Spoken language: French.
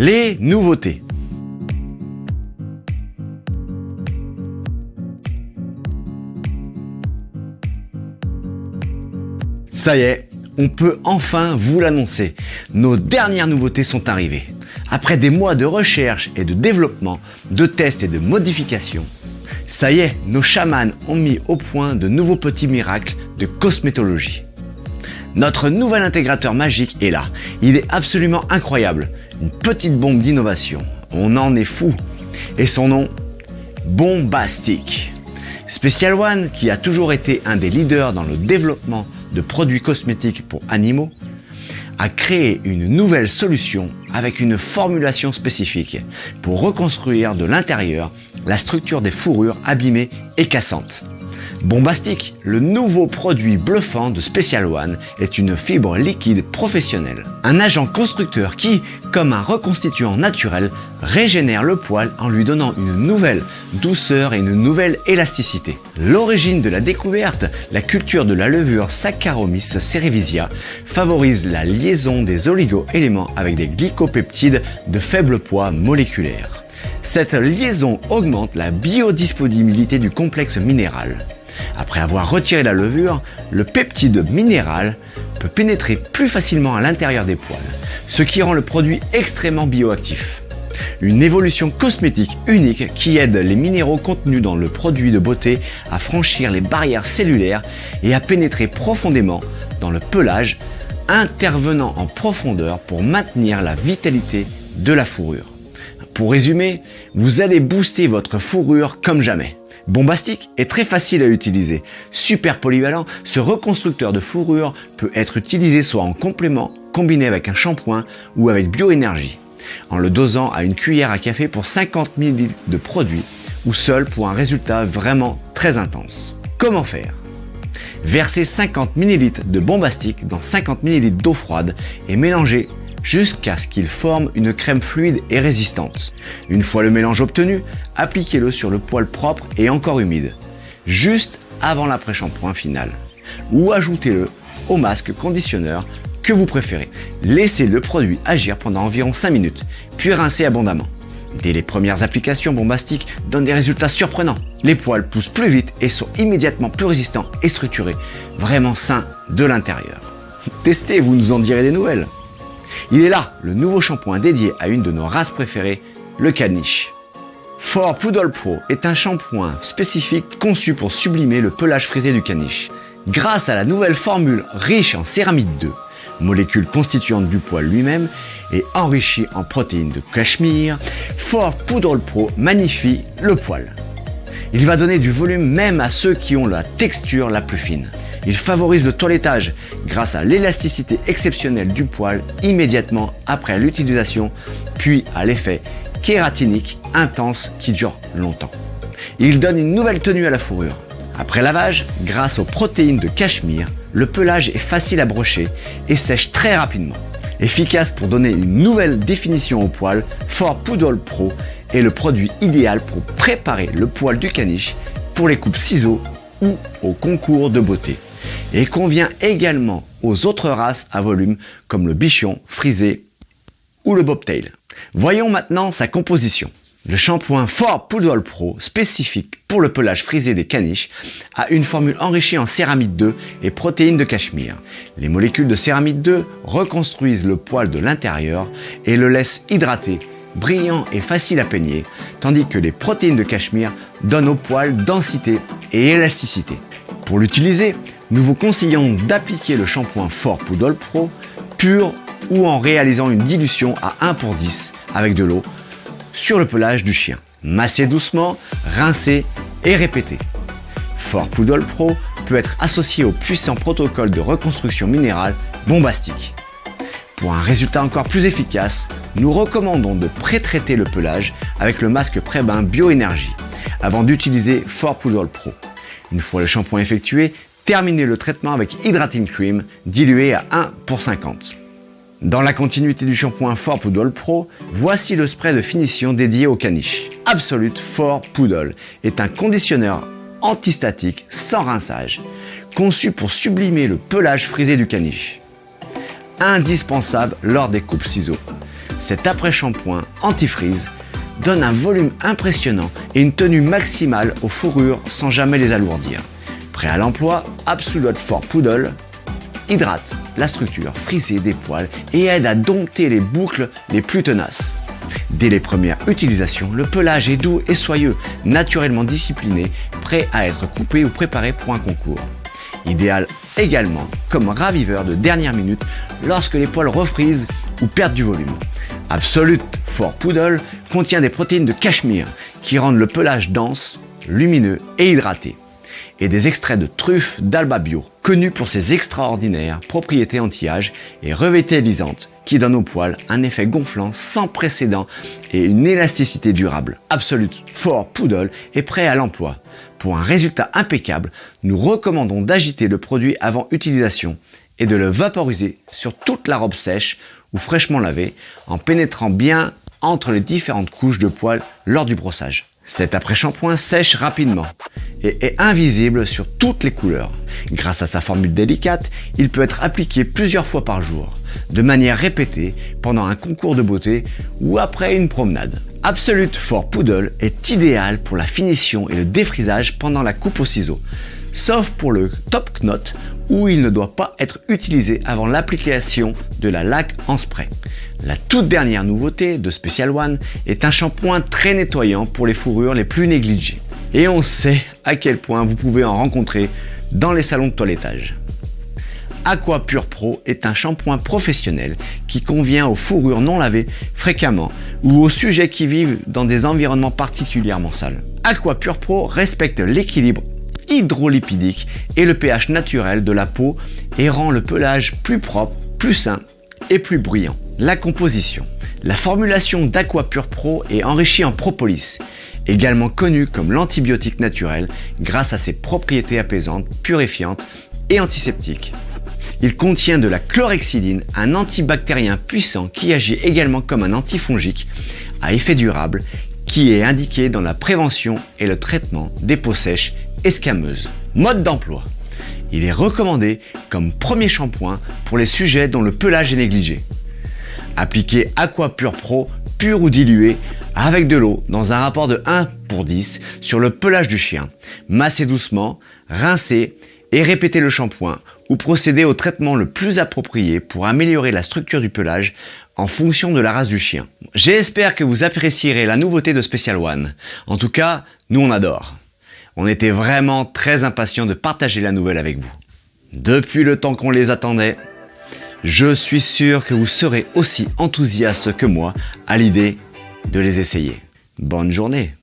Les nouveautés. Ça y est, on peut enfin vous l'annoncer. Nos dernières nouveautés sont arrivées. Après des mois de recherche et de développement, de tests et de modifications, ça y est, nos chamans ont mis au point de nouveaux petits miracles de cosmétologie. Notre nouvel intégrateur magique est là. Il est absolument incroyable. Une petite bombe d'innovation. On en est fou. Et son nom, Bombastic. Special One, qui a toujours été un des leaders dans le développement de produits cosmétiques pour animaux, a créé une nouvelle solution avec une formulation spécifique pour reconstruire de l'intérieur la structure des fourrures abîmées et cassantes. Bombastic, le nouveau produit bluffant de Special One, est une fibre liquide professionnelle. Un agent constructeur qui, comme un reconstituant naturel, régénère le poil en lui donnant une nouvelle douceur et une nouvelle élasticité. L'origine de la découverte, la culture de la levure Saccharomyces cerevisiae, favorise la liaison des oligo-éléments avec des glycopeptides de faible poids moléculaire. Cette liaison augmente la biodisponibilité du complexe minéral. Après avoir retiré la levure, le peptide minéral peut pénétrer plus facilement à l'intérieur des poils, ce qui rend le produit extrêmement bioactif. Une évolution cosmétique unique qui aide les minéraux contenus dans le produit de beauté à franchir les barrières cellulaires et à pénétrer profondément dans le pelage, intervenant en profondeur pour maintenir la vitalité de la fourrure. Pour résumer, vous allez booster votre fourrure comme jamais. Bombastic est très facile à utiliser. Super polyvalent, ce reconstructeur de fourrure peut être utilisé soit en complément, combiné avec un shampoing ou avec bioénergie, en le dosant à une cuillère à café pour 50 ml de produit ou seul pour un résultat vraiment très intense. Comment faire ? Versez 50 ml de Bombastic dans 50 ml d'eau froide et mélangez jusqu'à ce qu'il forme une crème fluide et résistante. Une fois le mélange obtenu, appliquez-le sur le poil propre et encore humide, juste avant l'après-shampoing final. Ou ajoutez-le au masque conditionneur que vous préférez. Laissez le produit agir pendant environ 5 minutes, puis rincez abondamment. Dès les premières applications, Bombastic donne des résultats surprenants. Les poils poussent plus vite et sont immédiatement plus résistants et structurés, vraiment sains de l'intérieur. Testez, vous nous en direz des nouvelles. Il est là, le nouveau shampoing dédié à une de nos races préférées, le caniche. For Poodle Pro est un shampoing spécifique conçu pour sublimer le pelage frisé du caniche. Grâce à la nouvelle formule riche en céramide 2, molécule constituante du poil lui-même et enrichie en protéines de cachemire, For Poodle Pro magnifie le poil. Il va donner du volume même à ceux qui ont la texture la plus fine. Il favorise le toilettage grâce à l'élasticité exceptionnelle du poil immédiatement après l'utilisation, puis à l'effet kératinique intense qui dure longtemps. Il donne une nouvelle tenue à la fourrure. Après lavage, grâce aux protéines de cachemire, le pelage est facile à brocher et sèche très rapidement. Efficace pour donner une nouvelle définition au poil, For Poodle Pro est le produit idéal pour préparer le poil du caniche pour les coupes ciseaux ou au concours de beauté. Et convient également aux autres races à volume comme le bichon, frisé ou le bobtail. Voyons maintenant sa composition. Le shampoing For Poodle Pro, spécifique pour le pelage frisé des caniches, a une formule enrichie en céramide 2 et protéines de cachemire. Les molécules de céramide 2 reconstruisent le poil de l'intérieur et le laissent hydraté, brillant et facile à peigner, tandis que les protéines de cachemire donnent au poil densité et élasticité. Pour l'utiliser, nous vous conseillons d'appliquer le shampoing For Poodle Pro pur ou en réalisant une dilution à 1:10 avec de l'eau sur le pelage du chien. Massez doucement, rincez et répétez. For Poodle Pro peut être associé au puissant protocole de reconstruction minérale Bombastic. Pour un résultat encore plus efficace, nous recommandons de pré-traiter le pelage avec le masque pré-bain Bioénergie avant d'utiliser For Poodle Pro. Une fois le shampoing effectué, terminez le traitement avec Hydrating Cream dilué à 1:50. Dans la continuité du shampoing For Poodle Pro, voici le spray de finition dédié au caniche. Absolute For Poodle est un conditionneur antistatique sans rinçage, conçu pour sublimer le pelage frisé du caniche. Indispensable lors des coupes ciseaux. Cet après-shampoing anti-frizz donne un volume impressionnant et une tenue maximale aux fourrures sans jamais les alourdir. Prêt à l'emploi, Absolute for Poodle hydrate la structure frisée des poils et aide à dompter les boucles les plus tenaces. Dès les premières utilisations, le pelage est doux et soyeux, naturellement discipliné, prêt à être coupé ou préparé pour un concours. Idéal également comme raviveur de dernière minute lorsque les poils refrisent ou perdent du volume. Absolute for Poodle contient des protéines de cachemire qui rendent le pelage dense, lumineux et hydraté. Et des extraits de truffes d'Alba Bio, connus pour ses extraordinaires propriétés anti-âge et revitalisantes qui donnent aux poils un effet gonflant sans précédent et une élasticité durable. Absolute for Poodle est prêt à l'emploi. Pour un résultat impeccable, nous recommandons d'agiter le produit avant utilisation et de le vaporiser sur toute la robe sèche ou fraîchement lavée en pénétrant bien entre les différentes couches de poils lors du brossage. Cet après-shampoing sèche rapidement et est invisible sur toutes les couleurs. Grâce à sa formule délicate, il peut être appliqué plusieurs fois par jour, de manière répétée pendant un concours de beauté ou après une promenade. Absolute for Poodle est idéal pour la finition et le défrisage pendant la coupe au ciseau, sauf pour le top knot où il ne doit pas être utilisé avant l'application de la laque en spray. La toute dernière nouveauté de Special One est un shampoing très nettoyant pour les fourrures les plus négligées. Et on sait à quel point vous pouvez en rencontrer dans les salons de toilettage. Aqua Pure Pro est un shampoing professionnel qui convient aux fourrures non lavées fréquemment ou aux sujets qui vivent dans des environnements particulièrement sales. Aqua Pure Pro respecte l'équilibre hydrolipidique et le pH naturel de la peau et rend le pelage plus propre, plus sain et plus brillant. La composition. La formulation d'Aqua Pure Pro est enrichie en propolis, également connu comme l'antibiotique naturel grâce à ses propriétés apaisantes, purifiantes et antiseptiques. Il contient de la chlorhexidine, un antibactérien puissant qui agit également comme un antifongique à effet durable qui est indiqué dans la prévention et le traitement des peaux sèches escameuses. Mode d'emploi. Il est recommandé comme premier shampoing pour les sujets dont le pelage est négligé. Appliquez Aqua Pure Pro pur ou dilué avec de l'eau dans un rapport de 1:10 sur le pelage du chien. Massez doucement, rincez et répétez le shampoing ou procédez au traitement le plus approprié pour améliorer la structure du pelage en fonction de la race du chien. J'espère que vous apprécierez la nouveauté de Special One. En tout cas, nous on adore. On était vraiment très impatients de partager la nouvelle avec vous. Depuis le temps qu'on les attendait, je suis sûr que vous serez aussi enthousiaste que moi à l'idée de les essayer. Bonne journée!